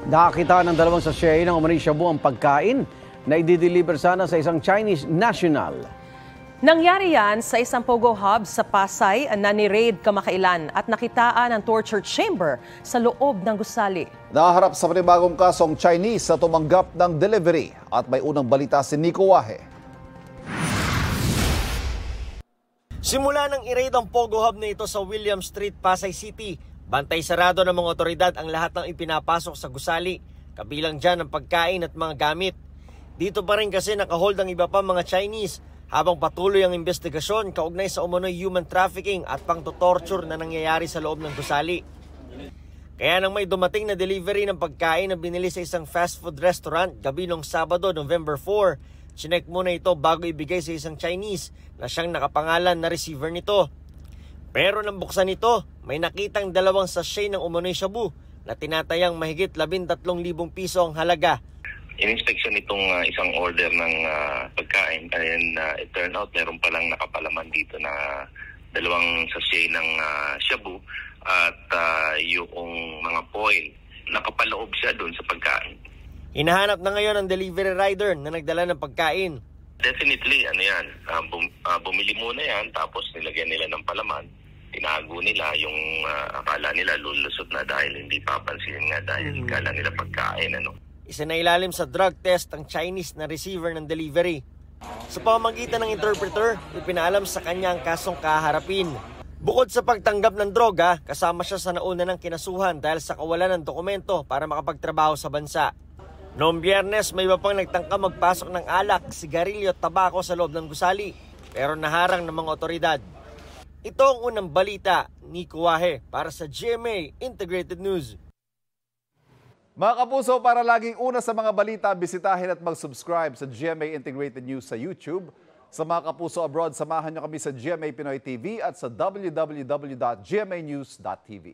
Nakakita ng dalawang sachet ng umano'y shabu ang pagkain na i-deliver sana sa isang Chinese national. Nangyari yan sa isang Pogo Hub sa Pasay na ni-raid kamakailan at nakitaan ang torture chamber sa loob ng gusali. Naharap sa panibagong kasong Chinese sa tumanggap ng delivery at may unang balita si Nico Wahe. Simula nang i-raid ang Pogo Hub na ito sa William Street, Pasay City, bantay sarado ng mga otoridad ang lahat ng ipinapasok sa gusali, kabilang dyan ang pagkain at mga gamit. Dito pa rin kasi nakahold ang iba pa mga Chinese habang patuloy ang investigasyon kaugnay sa umano'y human trafficking at pang-torture na nangyayari sa loob ng gusali. Kaya nang may dumating na delivery ng pagkain na binili sa isang fast food restaurant gabi noong Sabado, November 4, chinek muna ito bago ibigay sa isang Chinese na siyang nakapangalan na receiver nito. Pero nang buksan ito, may nakitang dalawang sachet ng umano'y shabu na tinatayang mahigit 13,000 piso ang halaga. In-inspection itong isang order ng pagkain and it turned out meron palang nakapalaman dito na dalawang sachet ng shabu at yung mga foil. Nakapaloob siya doon sa pagkain. Hinahanap na ngayon ang delivery rider na nagdala ng pagkain. Definitely, bumili muna yan tapos nilagyan nila ng palaman. Tinago nila yung akala nila lulusot na dahil hindi papansinin nga dahil akala nila pagkain. Isinailalim sa drug test ang Chinese na receiver ng delivery. Sa pamamagitan ng interpreter, ipinaalam sa kanya ang kasong kaharapin. Bukod sa pagtanggap ng droga, kasama siya sa nauna ng kinasuhan dahil sa kawalan ng dokumento para makapagtrabaho sa bansa. Noong Biyernes, may iba pang nagtangka magpasok ng alak, sigarilyo at tabako sa loob ng gusali, pero naharang ng mga otoridad. Ito ang unang balita, Nico Wahe, para sa GMA Integrated News. Mga kapuso, para laging una sa mga balita, bisitahin at mag-subscribe sa GMA Integrated News sa YouTube. Sa mga kapuso abroad, samahan niyo kami sa GMA Pinoy TV at sa www.gmanews.tv.